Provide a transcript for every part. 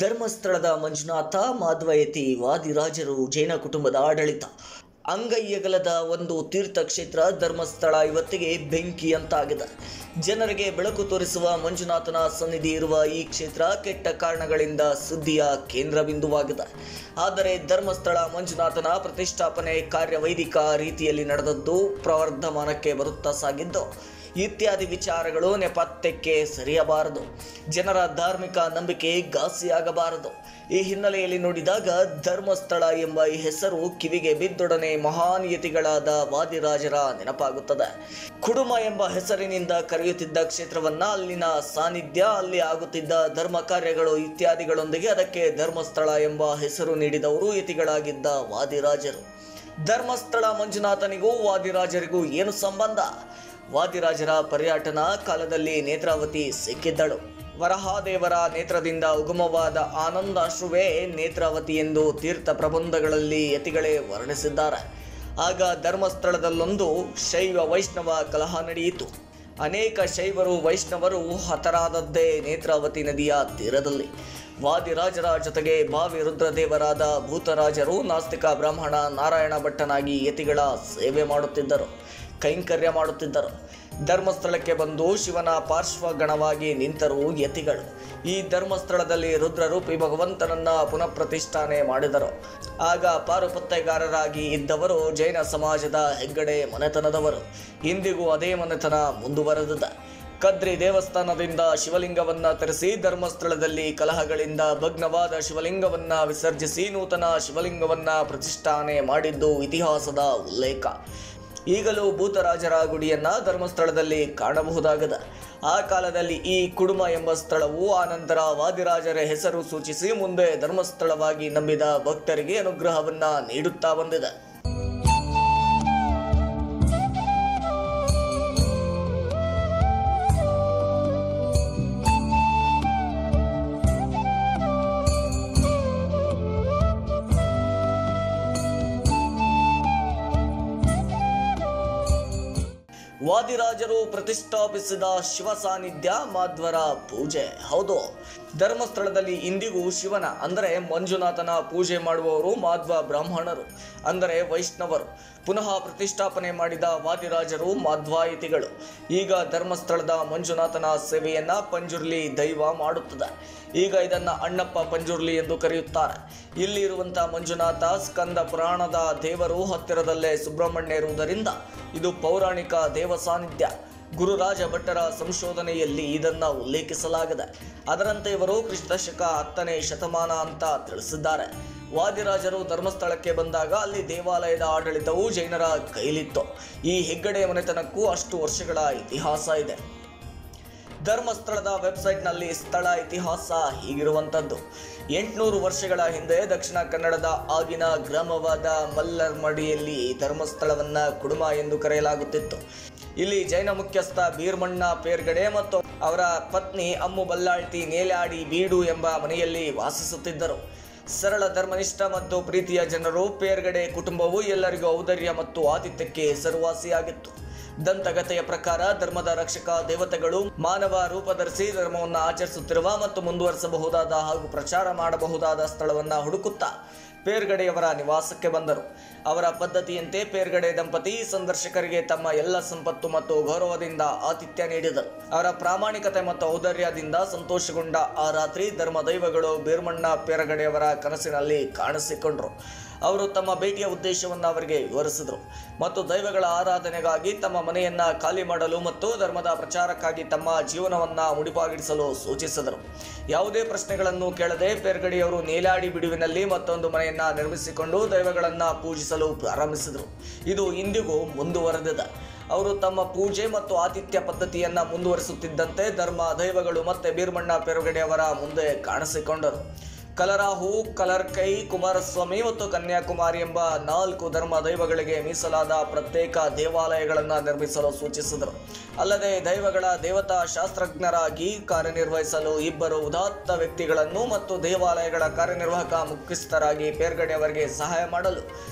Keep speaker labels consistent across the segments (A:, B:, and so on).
A: ಧರ್ಮಸ್ಥಳದ ಮಂಜುನಾಥ ಮಾಧ್ವಯತಿ ವಾದಿರಾಜರು ಜೈನ ಕುಟುಂಬದ ಆಡಳಿತ ಅಂಗೈಯಗಲದ ಒಂದು ತೀರ್ಥಕ್ಷೇತ್ರ ಧರ್ಮಸ್ಥಳ ಇವತ್ತಿಗೆ ಬೆಂಕಿಯಂತಾಗಿದೆ. ಜನರಿಗೆ ಬೆಳಕು ತೋರಿಸುವ ಮಂಜುನಾಥನ ಸನ್ನಿಧಿ ಇರುವ ಈ ಕ್ಷೇತ್ರ ಕೆಟ್ಟ ಕಾರಣಗಳಿಂದ ಸುದ್ದಿಯ ಕೇಂದ್ರಬಿಂದುವಾಗಿದೆ. ಆದರೆ ಧರ್ಮಸ್ಥಳ ಮಂಜುನಾಥನ ಪ್ರತಿಷ್ಠಾಪನೆ ಕಾರ್ಯವೈದಿಕ ರೀತಿಯಲ್ಲಿ ನಡೆದದ್ದು ಪ್ರವರ್ಧಮಾನಕ್ಕೆ ಬರುತ್ತಾ ಸಾಗಿದ್ದು ಇತ್ಯಾದಿ ವಿಚಾರಗಳು ನೆಪಥ್ಯಕ್ಕೆ ಸರಿಯಬಾರದು. ಜನರ ಧಾರ್ಮಿಕ ನಂಬಿಕೆ ಘಾಸಿಯಾಗಬಾರದು. ಈ ಹಿನ್ನೆಲೆಯಲ್ಲಿ ನೋಡಿದಾಗ ಧರ್ಮಸ್ಥಳ ಎಂಬ ಈ ಹೆಸರು ಕಿವಿಗೆ ಬಿದ್ದೊಡನೆ ಮಹಾನ್ ಯತಿಗಳಾದ ವಾದಿರಾಜರ ನೆನಪಾಗುತ್ತದೆ. ಕುಡುಮ ಎಂಬ ಹೆಸರಿನಿಂದ ಕರೆಯುತ್ತಿದ್ದ ಕ್ಷೇತ್ರವನ್ನ ಅಲ್ಲಿನ ಸಾನ್ನಿಧ್ಯ, ಅಲ್ಲಿ ಆಗುತ್ತಿದ್ದ ಧರ್ಮ ಕಾರ್ಯಗಳು ಇತ್ಯಾದಿಗಳೊಂದಿಗೆ ಅದಕ್ಕೆ ಧರ್ಮಸ್ಥಳ ಎಂಬ ಹೆಸರು ನೀಡಿದವರು ಯತಿಗಳಾಗಿದ್ದ ವಾದಿರಾಜರು. ಧರ್ಮಸ್ಥಳ ಮಂಜುನಾಥನಿಗೂ ವಾದಿರಾಜರಿಗೂ ಏನು ಸಂಬಂಧ? ವಾದಿರಾಜರ ಪರ್ಯಟನಾ ಕಾಲದಲ್ಲಿ ನೇತ್ರಾವತಿ ಸಿಕ್ಕಿದ್ದಳು. ವರಹಾದೇವರ ನೇತ್ರದಿಂದ ಉಗಮವಾದ ಆನಂದಾಶ್ರುವೇ ನೇತ್ರಾವತಿ ಎಂದು ತೀರ್ಥ ಪ್ರಬಂಧಗಳಲ್ಲಿ ಯತಿಗಳೇ ವರ್ಣಿಸಿದ್ದಾರೆ. ಆಗ ಧರ್ಮಸ್ಥಳದಲ್ಲೊಂದು ಶೈವ ವೈಷ್ಣವ ಕಲಹ ನಡೆಯಿತು. ಅನೇಕ ಶೈವರು ವೈಷ್ಣವರು ಹತರಾದದ್ದೇ ನೇತ್ರಾವತಿ ನದಿಯ ತೀರದಲ್ಲಿ. ವಾದಿರಾಜರ ಜೊತೆಗೆ ಭಾವಿ ರುದ್ರದೇವರಾದ ಭೂತರಾಜರು ನಾಸ್ತಿಕ ಬ್ರಾಹ್ಮಣ ನಾರಾಯಣ ಭಟ್ಟನಾಗಿ ಯತಿಗಳ ಸೇವೆ ಮಾಡುತ್ತಿದ್ದರು, ಕೈಂಕರ್ಯ ಮಾಡುತ್ತಿದ್ದರು. ಧರ್ಮಸ್ಥಳಕ್ಕೆ ಬಂದು ಶಿವನ ಪಾರ್ಶ್ವಗಣವಾಗಿ ನಿಂತರು ಯತಿಗಳು. ಈ ಧರ್ಮಸ್ಥಳದಲ್ಲಿ ರುದ್ರರೂಪಿ ಭಗವಂತನನ್ನ ಪುನಃ ಪ್ರತಿಷ್ಠಾನೆ ಮಾಡಿದರು. ಆಗ ಪಾರುಪತ್ತೆಗಾರರಾಗಿ ಇದ್ದವರು ಜೈನ ಸಮಾಜದ ಹೆಗ್ಗಡೆ ಮನೆತನದವರು. ಇಂದಿಗೂ ಅದೇ ಮನೆತನ ಮುಂದುವರೆದಿದೆ. ಕದ್ರಿ ದೇವಸ್ಥಾನದಿಂದ ಶಿವಲಿಂಗವನ್ನ ತರಿಸಿ ಧರ್ಮಸ್ಥಳದಲ್ಲಿ ಕಲಹಗಳಿಂದ ಭಗ್ನವಾದ ಶಿವಲಿಂಗವನ್ನ ವಿಸರ್ಜಿಸಿ ನೂತನ ಶಿವಲಿಂಗವನ್ನ ಪ್ರತಿಷ್ಠಾನೆ ಮಾಡಿದ್ದು ಇತಿಹಾಸದ ಉಲ್ಲೇಖ. ಈಗಲೂ ಭೂತರಾಜರ ಗುಡಿಯನ್ನ ಧರ್ಮಸ್ಥಳದಲ್ಲಿ ಕಾಣಬಹುದಾಗಿದೆ. ಆ ಕಾಲದಲ್ಲಿ ಈ ಕುಡುಮ ಎಂಬ ಸ್ಥಳವು ಆನಂತರ ವಾದಿರಾಜರ ಹೆಸರು ಸೂಚಿಸಿ ಮುಂದೆ ಧರ್ಮಸ್ಥಳವಾಗಿ ನಂಬಿದ ಭಕ್ತರಿಗೆ ಅನುಗ್ರಹವನ್ನ ನೀಡುತ್ತಾ ಬಂದಿದೆ. ವಾದಿರಾಜರು ಪ್ರತಿಷ್ಠಾಪಿಸಿದ ಶಿವ ಸಾನ್ನಿಧ್ಯ ಮಾಧ್ವರ ಪೂಜೆ. ಹೌದು, ಧರ್ಮಸ್ಥಳದಲ್ಲಿ ಇಂದಿಗೂ ಶಿವನ ಅಂದರೆ ಮಂಜುನಾಥನ ಪೂಜೆ ಮಾಡುವವರು ಮಾಧ್ವ ಬ್ರಾಹ್ಮಣರು ಅಂದರೆ ವೈಷ್ಣವರು. ಪುನಃ ಪ್ರತಿಷ್ಠಾಪನೆ ಮಾಡಿದ ವಾದಿರಾಜರು ಮಾಧ್ವಾಯತಿಗಳು. ಈಗ ಧರ್ಮಸ್ಥಳದ ಮಂಜುನಾಥನ ಸೇವೆಯನ್ನ ಪಂಜುರ್ಲಿ ದೈವ ಮಾಡುತ್ತದೆ. ಈಗ ಇದನ್ನ ಅಣ್ಣಪ್ಪ ಪಂಜುರ್ಲಿ ಎಂದು ಕರೆಯುತ್ತಾರೆ. ಇಲ್ಲಿ ಇರುವಂತಹ ಮಂಜುನಾಥ ಸ್ಕಂದ ಪುರಾಣದ ದೇವರು ಹತ್ತಿರದಲ್ಲೇ ಸುಬ್ರಹ್ಮಣ್ಯ ಇರುವುದರಿಂದ ಇದು ಪೌರಾಣಿಕ ದೇವ ಸಾನ್ನಿಧ್ಯ. ಗುರುರಾಜ ಭಟ್ಟರ ಸಂಶೋಧನೆಯಲ್ಲಿ ಇದನ್ನ ಉಲ್ಲೇಖಿಸಲಾಗಿದೆ. ಅದರಂತೆ ಇವರು ಕ್ರಿಸ್ತಶಕ 10ನೇ ಶತಮಾನ ಅಂತ ತಿಳಿಸಿದ್ದಾರೆ. ವಾದಿರಾಜರು ಧರ್ಮಸ್ಥಳಕ್ಕೆ ಬಂದಾಗ ಅಲ್ಲಿ ದೇವಾಲಯದ ಆಡಳಿತವು ಜೈನರ ಕೈಲಿತ್ತು. ಈ ಹೆಗ್ಗಡೆ ಮನೆತನಕ್ಕೂ ಅಷ್ಟು ವರ್ಷಗಳ ಇತಿಹಾಸ ಇದೆ. ಧರ್ಮಸ್ಥಳದ ವೆಬ್ಸೈಟ್ನಲ್ಲಿ ಸ್ಥಳ ಇತಿಹಾಸ ಹೀಗಿರುವಂಥದ್ದು. 800 ವರ್ಷಗಳ ಹಿಂದೆ ದಕ್ಷಿಣ ಕನ್ನಡದ ಆಗಿನ ಗ್ರಾಮವಾದ ಮಲ್ಲರ್ಮಡಿಯಲ್ಲಿ ಧರ್ಮಸ್ಥಳವನ್ನ ಕುಡುಮ ಎಂದು ಕರೆಯಲಾಗುತ್ತಿತ್ತು. ಇಲ್ಲಿ ಜೈನ ಮುಖ್ಯಸ್ಥ ಬೀರ್ಮಣ್ಣ ಪೇರ್ಗಡೆ ಮತ್ತು ಅವರ ಪತ್ನಿ ಅಮ್ಮು ಬಲ್ಲಾಳ್ತಿ ನೇಲಾಡಿ ಬೀಡು ಎಂಬ ಮನೆಯಲ್ಲಿ ವಾಸಿಸುತ್ತಿದ್ದರು. ಸರಳ ಧರ್ಮನಿಷ್ಠ ಮತ್ತು ಪ್ರೀತಿಯ ಜನರು. ಪೇರ್ಗಡೆ ಕುಟುಂಬವು ಎಲ್ಲರಿಗೂ ಔದಾರ್ಯ ಮತ್ತು ಆತಿಥ್ಯಕ್ಕೆ ಹೆಸರುವಾಸಿಯಾಗಿತ್ತು. ದಂತಗತೆಯ ಪ್ರಕಾರ ಧರ್ಮದ ರಕ್ಷಕ ದೇವತೆಗಳು ಮಾನವ ರೂಪ ಧರಿಸಿ ಧರ್ಮವನ್ನು ಆಚರಿಸುತ್ತಿರುವ ಮತ್ತು ಮುಂದುವರಿಸಬಹುದಾದ ಹಾಗೂ ಪ್ರಚಾರ ಮಾಡಬಹುದಾದ ಸ್ಥಳವನ್ನ ಹುಡುಕುತ್ತಾ ಪೇರ್ಗಡೆಯವರ ನಿವಾಸಕ್ಕೆ ಬಂದರು. ಅವರ ಪದ್ಧತಿಯಂತೆ ಪೇರ್ಗಡೆ ದಂಪತಿ ಸಂದರ್ಶಕರಿಗೆ ತಮ್ಮ ಎಲ್ಲ ಸಂಪತ್ತು ಮತ್ತು ಗೌರವದಿಂದ ಆತಿಥ್ಯ ನೀಡಿದರು. ಅವರ ಪ್ರಾಮಾಣಿಕತೆ ಮತ್ತು ಔದಾರ್ಯದಿಂದ ಸಂತೋಷಗೊಂಡ ಆ ರಾತ್ರಿ ಧರ್ಮ ದೈವಗಳು ಬೀರ್ಮಣ್ಣ ಪೇರ್ಗಡೆಯವರ ಕನಸಿನಲ್ಲಿ ಕಾಣಿಸಿಕೊಂಡರು. ಅವರು ತಮ್ಮ ಭೇಟಿಯ ಉದ್ದೇಶವನ್ನು ಅವರಿಗೆ ವಿವರಿಸಿದರು ಮತ್ತು ದೈವಗಳ ಆರಾಧನೆಗಾಗಿ ತಮ್ಮ ಮನೆಯನ್ನ ಖಾಲಿ ಮಾಡಲು ಮತ್ತು ಧರ್ಮದ ಪ್ರಚಾರಕ್ಕಾಗಿ ತಮ್ಮ ಜೀವನವನ್ನ ಮುಡಿಪಾಗಿಡಿಸಲು ಸೂಚಿಸಿದರು. ಯಾವುದೇ ಪ್ರಶ್ನೆಗಳನ್ನು ಕೇಳದೆ ಪೇರ್ಗಡೆಯವರು ನೇಲಾಡಿ ಬಿಡುವಿನಲ್ಲಿ ಮತ್ತೊಂದು ಮನೆಯನ್ನ ನಿರ್ಮಿಸಿಕೊಂಡು ದೈವಗಳನ್ನ ಪೂಜಿಸಲು ಪ್ರಾರಂಭಿಸಿದರು. ಇದು ಇಂದಿಗೂ ಮುಂದುವರೆದಿದೆ. ಅವರು ತಮ್ಮ ಪೂಜೆ ಮತ್ತು ಆತಿಥ್ಯ ಪದ್ಧತಿಯನ್ನ ಮುಂದುವರಿಸುತ್ತಿದ್ದಂತೆ ಧರ್ಮ ದೈವಗಳು ಮತ್ತೆ ಬೀರ್ಮಣ್ಣ ಪೇರ್ಗಡೆಯವರ ಮುಂದೆ ಕಾಣಿಸಿಕೊಂಡರು. ಕಲರಾಹು, ಕಲರ್ಕೈ, ಕುಮಾರಸ್ವಾಮಿ ಮತ್ತು ಕನ್ಯಾಕುಮಾರಿ ಎಂಬ 4 ಧರ್ಮ ದೈವಗಳಿಗೆ ಮೀಸಲಾದ ಪ್ರತ್ಯೇಕ ದೇವಾಲಯಗಳನ್ನು ನಿರ್ಮಿಸಲು ಸೂಚಿಸಿದರು. ಅಲ್ಲದೆ ದೈವಗಳ ದೇವತಾ ಶಾಸ್ತ್ರಜ್ಞರಾಗಿ ಕಾರ್ಯನಿರ್ವಹಿಸಲು 2 ಉದಾತ್ತ ವ್ಯಕ್ತಿಗಳನ್ನು ಮತ್ತು ದೇವಾಲಯಗಳ ಕಾರ್ಯನಿರ್ವಾಹಕ ಮುಖ್ಯಸ್ಥರಾಗಿ ಪೇರ್ಗಡೆಯವರಿಗೆ ಸಹಾಯ ಮಾಡಲು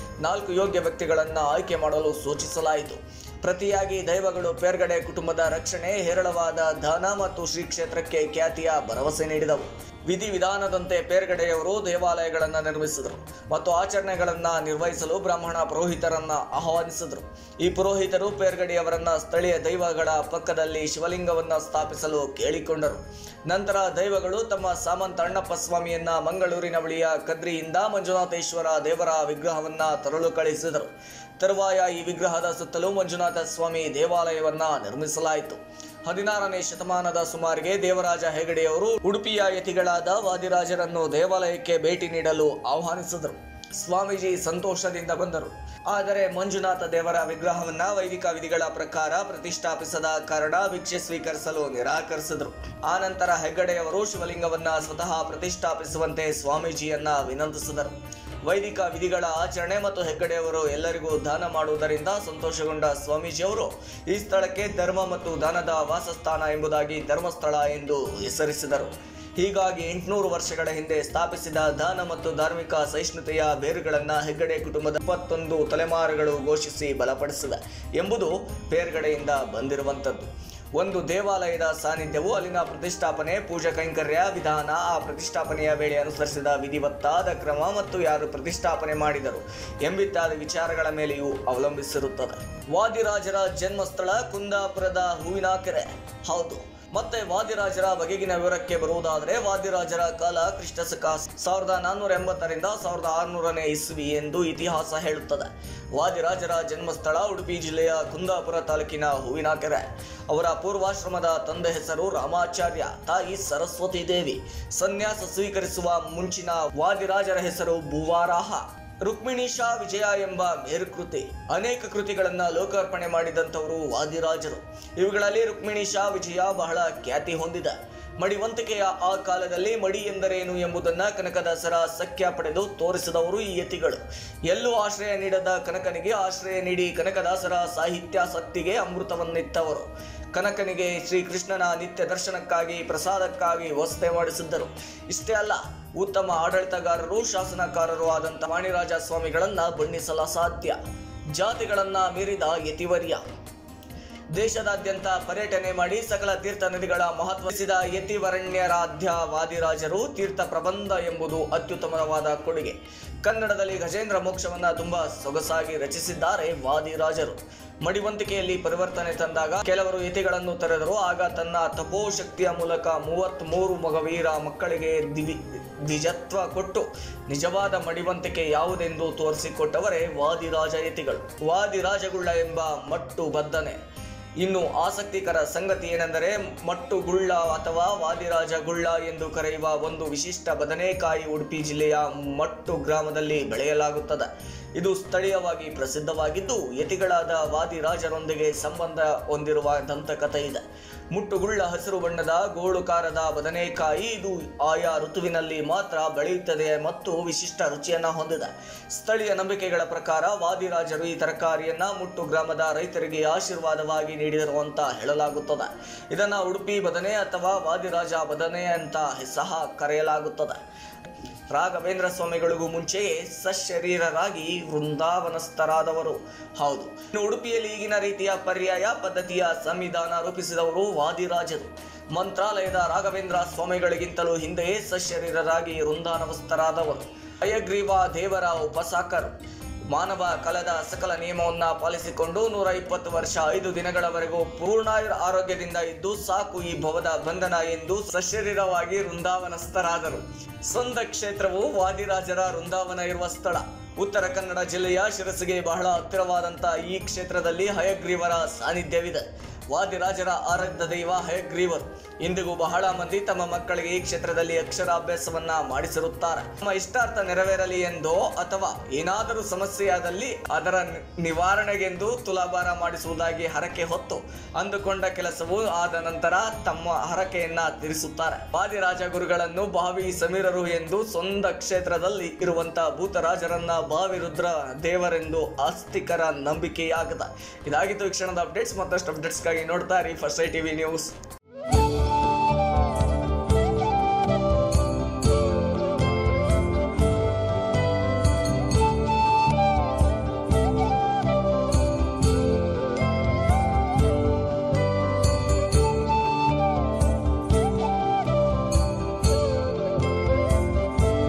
A: 4 ಯೋಗ್ಯ ವ್ಯಕ್ತಿಗಳನ್ನು ಆಯ್ಕೆ ಮಾಡಲು ಸೂಚಿಸಲಾಯಿತು. ಪ್ರತಿಯಾಗಿ ದೈವಗಳು ಪೇರ್ಗಡೆ ಕುಟುಂಬದ ರಕ್ಷಣೆ, ಹೇರಳವಾದ ದಾನ ಮತ್ತು ಶ್ರೀ ಕ್ಷೇತ್ರಕ್ಕೆ ಖ್ಯಾತಿಯ ಭರವಸೆ ನೀಡಿದವು. ವಿಧಿವಿಧಾನದಂತೆ ಪೇರ್ಗಡೆಯವರು ದೇವಾಲಯಗಳನ್ನು ನಿರ್ಮಿಸಿದರು ಮತ್ತು ಆಚರಣೆಗಳನ್ನು ನಿರ್ವಹಿಸಲು ಬ್ರಾಹ್ಮಣ ಪುರೋಹಿತರನ್ನ ಆಹ್ವಾನಿಸಿದರು. ಈ ಪುರೋಹಿತರು ಪೇರ್ಗಡೆಯವರನ್ನ ಸ್ಥಳೀಯ ದೈವಗಳ ಪಕ್ಕದಲ್ಲಿ ಶಿವಲಿಂಗವನ್ನು ಸ್ಥಾಪಿಸಲು ಕೇಳಿಕೊಂಡರು. ನಂತರ ದೈವಗಳು ತಮ್ಮ ಸಾಮಂತ ಅಣ್ಣಪ್ಪ ಸ್ವಾಮಿಯನ್ನ ಮಂಗಳೂರಿನ ಬಳಿಯ ಕದ್ರಿಯಿಂದ ಮಂಜುನಾಥೇಶ್ವರ ದೇವರ ವಿಗ್ರಹವನ್ನ ತರಲು ಕಳಿಸಿದರು. ತರುವಾಯ ಈ ವಿಗ್ರಹದ ಸುತ್ತಲೂ ಮಂಜುನಾಥ ಸ್ವಾಮಿ ದೇವಾಲಯವನ್ನ ನಿರ್ಮಿಸಲಾಯಿತು. 16ನೇ ಶತಮಾನದ ಸುಮಾರಿಗೆ ದೇವರಾಜ ಹೆಗಡೆಯವರು ಉಡುಪಿಯ ಯತಿಗಳಾದ ವಾದಿರಾಜರನ್ನು ದೇವಾಲಯಕ್ಕೆ ಭೇಟಿ ನೀಡಲು ಆಹ್ವಾನಿಸಿದರು. ಸ್ವಾಮೀಜಿ ಸಂತೋಷದಿಂದ ಬಂದರು. ಆದರೆ ಮಂಜುನಾಥ ದೇವರ ವಿಗ್ರಹವನ್ನ ವೈದಿಕ ವಿಧಿಗಳ ಪ್ರಕಾರ ಪ್ರತಿಷ್ಠಾಪಿಸದ ಕಾರಣ ಭಿಕ್ಷೆ ಸ್ವೀಕರಿಸಲು ನಿರಾಕರಿಸಿದರು. ಆನಂತರ ಹೆಗ್ಗಡೆಯವರು ಶಿವಲಿಂಗವನ್ನ ಸ್ವತಃ ಪ್ರತಿಷ್ಠಾಪಿಸುವಂತೆ ಸ್ವಾಮೀಜಿಯನ್ನ ವಿನಂತಿಸಿದರು. ವೈದಿಕ ವಿಧಿಗಳ ಆಚರಣೆ ಮತ್ತು ಹೆಗ್ಗಡೆಯವರು ಎಲ್ಲರಿಗೂ ದಾನ ಮಾಡುವುದರಿಂದ ಸಂತೋಷಗೊಂಡ ಸ್ವಾಮೀಜಿಯವರು ಈ ಸ್ಥಳಕ್ಕೆ ಧರ್ಮ ಮತ್ತು ದಾನದ ವಾಸಸ್ಥಾನ ಎಂಬುದಾಗಿ ಧರ್ಮಸ್ಥಳ ಎಂದು ಹೆಸರಿಸಿದರು. ಹೀಗಾಗಿ 800 ವರ್ಷಗಳ ಹಿಂದೆ ಸ್ಥಾಪಿಸಿದ ದಾನ ಮತ್ತು ಧಾರ್ಮಿಕ ಸಹಿಷ್ಣುತೆಯ ಬೇರುಗಳನ್ನು ಹೆಗ್ಗಡೆ ಕುಟುಂಬದ 21 ತಲೆಮಾರುಗಳು ಘೋಷಿಸಿ ಬಲಪಡಿಸಿದೆ ಎಂಬುದು ಪೇರ್ಗಡೆಯಿಂದ ಬಂದಿರುವಂಥದ್ದು. ಒಂದು ದೇವಾಲಯದ ಸಾನ್ನಿಧ್ಯವು ಅಲ್ಲಿನ ಪ್ರತಿಷ್ಠಾಪನೆ, ಪೂಜಾ ಕೈಂಕರ್ಯ ವಿಧಾನ, ಆ ಪ್ರತಿಷ್ಠಾಪನೆಯ ವೇಳೆ ಅನುಸರಿಸಿದ ವಿಧಿವತ್ತಾದ ಕ್ರಮ ಮತ್ತು ಯಾರು ಪ್ರತಿಷ್ಠಾಪನೆ ಮಾಡಿದರು ಎಂಬಿತ್ಯಾದಿ ವಿಚಾರಗಳ ಮೇಲೆಯೂ ಅವಲಂಬಿಸಿರುತ್ತದೆ. ವಾದಿರಾಜರ ಜನ್ಮಸ್ಥಳ ಕುಂದಾಪುರದ ಹೂವಿನಕೆರೆ. ಹೌದು, ಮತ್ತೆ ವಾದಿರಾಜರ ಬಗೆಗಿನ ವಿವರಕ್ಕೆ ಬರುವುದಾದರೆ ವಾದಿರಾಜರ ಕಾಲ ಕ್ರಿಸ್ತಶಕ 1480ರಿಂದ 1600ನೇ ಇಸ್ವಿ ಎಂದು ಇತಿಹಾಸ ಹೇಳುತ್ತದೆ. ವಾದಿರಾಜರ ಜನ್ಮಸ್ಥಳ ಉಡುಪಿ ಜಿಲ್ಲೆಯ ಕುಂದಾಪುರ ತಾಲೂಕಿನ ಹೂವಿನಕೆರೆ. ಅವರ ಪೂರ್ವಾಶ್ರಮದ ತಂದೆ ಹೆಸರು ರಾಮಾಚಾರ್ಯ, ತಾಯಿ ಸರಸ್ವತಿ ದೇವಿ. ಸನ್ಯಾಸ ಸ್ವೀಕರಿಸುವ ಮುಂಚಿನ ವಾದಿರಾಜರ ಹೆಸರು ಭುವಾರಾಹ. ರುಕ್ಮಿಣೀಶಾ ವಿಜಯ ಎಂಬ ಮೇರುಕೃತಿ, ಅನೇಕ ಕೃತಿಗಳನ್ನು ಲೋಕಾರ್ಪಣೆ ಮಾಡಿದಂಥವರು ವಾದಿರಾಜರು. ಇವುಗಳಲ್ಲಿ ರುಕ್ಮಿಣೀಶಾ ವಿಜಯ ಬಹಳ ಖ್ಯಾತಿ ಹೊಂದಿದೆ. ಮಡಿವಂತಿಕೆಯ ಆ ಕಾಲದಲ್ಲಿ ಮಡಿ ಎಂದರೇನು ಎಂಬುದನ್ನು ಕನಕದಾಸರ ಸಖ್ಯ ಪಡೆದು ತೋರಿಸಿದವರು ಈ ಯತಿಗಳು. ಎಲ್ಲೂ ಆಶ್ರಯ ನೀಡದ ಕನಕನಿಗೆ ಆಶ್ರಯ ನೀಡಿ ಕನಕದಾಸರ ಸಾಹಿತ್ಯಾಸಕ್ತಿಗೆ ಅಮೃತವನ್ನಿತ್ತವರು. ಕನಕನಿಗೆ ಶ್ರೀಕೃಷ್ಣನ ನಿತ್ಯ ದರ್ಶನಕ್ಕಾಗಿ ಪ್ರಸಾದಕ್ಕಾಗಿ ವ್ಯವಸ್ಥೆ ಮಾಡಿಸಿದ್ದರು. ಇಷ್ಟೇ ಅಲ್ಲ, ಉತ್ತಮ ಆಡಳಿತಗಾರರು, ಶಾಸನಕಾರರು ಆದಂಥ ವಾಣಿರಾಜ ಸ್ವಾಮಿಗಳನ್ನ ಬಣ್ಣಿಸಲು ಅಸಾಧ್ಯ. ಜಾತಿಗಳನ್ನ ಮೀರಿದ ಯತಿವರ್ಯ. ದೇಶದಾದ್ಯಂತ ಪರ್ಯಟನೆ ಮಾಡಿ ಸಕಲ ತೀರ್ಥ ನದಿಗಳ ಮಹತ್ವಸಿದ ಯತಿವರಣ್ಯರಾಧ್ಯ ವಾದಿರಾಜರು. ತೀರ್ಥ ಪ್ರಬಂಧ ಎಂಬುದು ಅತ್ಯುತ್ತಮವಾದ ಕೊಡುಗೆ. ಕನ್ನಡದಲ್ಲಿ ಗಜೇಂದ್ರ ಮೋಕ್ಷವನ್ನ ತುಂಬಾ ಸೊಗಸಾಗಿ ರಚಿಸಿದ್ದಾರೆ ವಾದಿರಾಜರು. ಮಡಿವಂತಿಕೆಯಲ್ಲಿ ಪರಿವರ್ತನೆ ತಂದಾಗ ಕೆಲವರು ಯತಿಗಳನ್ನು ತೆರೆದರು. ಆಗ ತನ್ನ ತಪೋಶಕ್ತಿಯ ಮೂಲಕ 33 ಮಗವೀರ ಮಕ್ಕಳಿಗೆ ದ್ವಿಜತ್ವ ಕೊಟ್ಟು ನಿಜವಾದ ಮಡಿವಂತಿಕೆ ಯಾವುದೆಂದು ತೋರಿಸಿಕೊಟ್ಟವರೇ ವಾದಿರಾಜ ಯತಿಗಳು. ವಾದಿರಾಜಗುಳ್ಳ ಎಂಬ ಮಟ್ಟು ಬದ್ದನೆ. ಇನ್ನು ಆಸಕ್ತಿಕರ ಸಂಗತಿ ಏನೆಂದರೆ, ಮಟ್ಟುಗುಳ್ಳ ಅಥವಾ ವಾದಿರಾಜಗುಳ್ಳ ಎಂದು ಕರೆಯುವ ಒಂದು ವಿಶಿಷ್ಟ ಬದನೆಕಾಯಿ ಉಡುಪಿ ಜಿಲ್ಲೆಯ ಮಟ್ಟು ಗ್ರಾಮದಲ್ಲಿ ಬೆಳೆಯಲಾಗುತ್ತದೆ. ಇದು ಸ್ಥಳೀಯವಾಗಿ ಪ್ರಸಿದ್ಧವಾಗಿದ್ದು ಯತಿಗಳಾದ ವಾದಿರಾಜರೊಂದಿಗೆ ಸಂಬಂಧ ಹೊಂದಿರುವ ದಂತಕಥೆ ಇದೆ. ಮುಟ್ಟುಗುಳ್ಳ ಹಸಿರು ಬಣ್ಣದ ಗೋಳುಕಾರದ ಬದನೆಕಾಯಿ. ಇದು ಆಯಾ ಋತುವಿನಲ್ಲಿ ಮಾತ್ರ ಬೆಳೆಯುತ್ತದೆ ಮತ್ತು ವಿಶಿಷ್ಟ ರುಚಿಯನ್ನು ಹೊಂದಿದೆ. ಸ್ಥಳೀಯ ನಂಬಿಕೆಗಳ ಪ್ರಕಾರ ವಾದಿರಾಜರು ಈ ತರಕಾರಿಯನ್ನ ಮುಟ್ಟು ಗ್ರಾಮದ ರೈತರಿಗೆ ಆಶೀರ್ವಾದವಾಗಿ ನೀಡಿದರು ಅಂತ ಹೇಳಲಾಗುತ್ತದೆ. ಇದನ್ನ ಉಡುಪಿ ಬದನೆ ಅಥವಾ ವಾದಿರಾಜ ಬದನೆ ಅಂತ ಸಹ ಕರೆಯಲಾಗುತ್ತದೆ. ರಾಘವೇಂದ್ರ ಸ್ವಾಮಿಗಳಿಗೂ ಮುಂಚೆಯೇ ಸಶರೀರರಾಗಿ ವೃಂದಾವನಸ್ಥರಾದವರು. ಹೌದು, ಇನ್ನು ಉಡುಪಿಯಲ್ಲಿ ಈಗಿನ ರೀತಿಯ ಪರ್ಯಾಯ ಪದ್ಧತಿಯ ಸಂವಿಧಾನ ರೂಪಿಸಿದವರು ವಾದಿರಾಜರು. ಮಂತ್ರಾಲಯದ ರಾಘವೇಂದ್ರ ಸ್ವಾಮಿಗಳಿಗಿಂತಲೂ ಹಿಂದೆಯೇ ಸಶರೀರರಾಗಿ ವೃಂದಾವನಸ್ಥರಾದವರು. ಹಯಗ್ರೀವ ದೇವರ ಉಪಸಾಕರು. ಮಾನವ ಕಲದ ಸಕಲ ನಿಯಮವನ್ನ ಪಾಲಿಸಿಕೊಂಡು 120 ವರ್ಷ 5 ದಿನಗಳವರೆಗೂ ಪೂರ್ಣ ಆರೋಗ್ಯದಿಂದ ಇದ್ದು ಸಾಕು ಈ ಭವದ ಬಂಧನ ಎಂದು ಸಶರೀರವಾಗಿ ವೃಂದಾವನಸ್ಥರಾದರು. ಸ್ವಂತ ಕ್ಷೇತ್ರವು ವಾದಿರಾಜರ ವೃಂದಾವನ ಇರುವ ಸ್ಥಳ. ಉತ್ತರ ಕನ್ನಡ ಜಿಲ್ಲೆಯ ಶಿರಸಿಗೆ ಬಹಳ ಹತ್ತಿರವಾದಂಥ ಈ ಕ್ಷೇತ್ರದಲ್ಲಿ ಹಯಗ್ರೀವರ ಸಾನ್ನಿಧ್ಯವಿದೆ. ವಾದಿರಾಜರ ಆರಾಧ್ಯ ದೈವ ಹಯಗ್ರೀವರು. ಇಂದಿಗೂ ಬಹಳ ಮಂದಿ ತಮ್ಮ ಮಕ್ಕಳಿಗೆ ಈ ಕ್ಷೇತ್ರದಲ್ಲಿ ಅಕ್ಷರಾಭ್ಯಾಸವನ್ನ ಮಾಡಿಸಿರುತ್ತಾರೆ. ತಮ್ಮ ಇಷ್ಟಾರ್ಥ ನೆರವೇರಲಿ ಎಂದೋ ಅಥವಾ ಏನಾದರೂ ಸಮಸ್ಯೆಯಾದಲ್ಲಿ ಅದರ ನಿವಾರಣೆಗೆಂದು ತುಲಾಭಾರ ಮಾಡಿಸುವುದಾಗಿ ಹರಕೆ ಹೊತ್ತು ಅಂದುಕೊಂಡ ಕೆಲಸವು ಆದ ನಂತರ ತಮ್ಮ ಹರಕೆಯನ್ನ ತೀರಿಸುತ್ತಾರೆ. ವಾದಿರಾಜ ಗುರುಗಳನ್ನು ಭಾವಿ ಸಮೀರರು ಎಂದು ಸ್ವಂತ ಕ್ಷೇತ್ರದಲ್ಲಿ ಇರುವಂತಹ ಭೂತರಾಜರನ್ನ ಭಾವಿ ರುದ್ರ ದೇವರೆಂದು ಆಸ್ತಿಕರ ನಂಬಿಕೆಯಾಗದ. ಇದಾಗಿತ್ತು ಈ ಕ್ಷಣದ ಅಪ್ಡೇಟ್ಸ್. ಮತ್ತಷ್ಟು ಅಪ್ಡೇಟ್ಸ್ಗಾಗಿ ನೋಡ್ತಾ ಇರಿ ಫಸ್ಟ್ ಲೈಟ್ ಟಿವಿ ನ್ಯೂಸ್.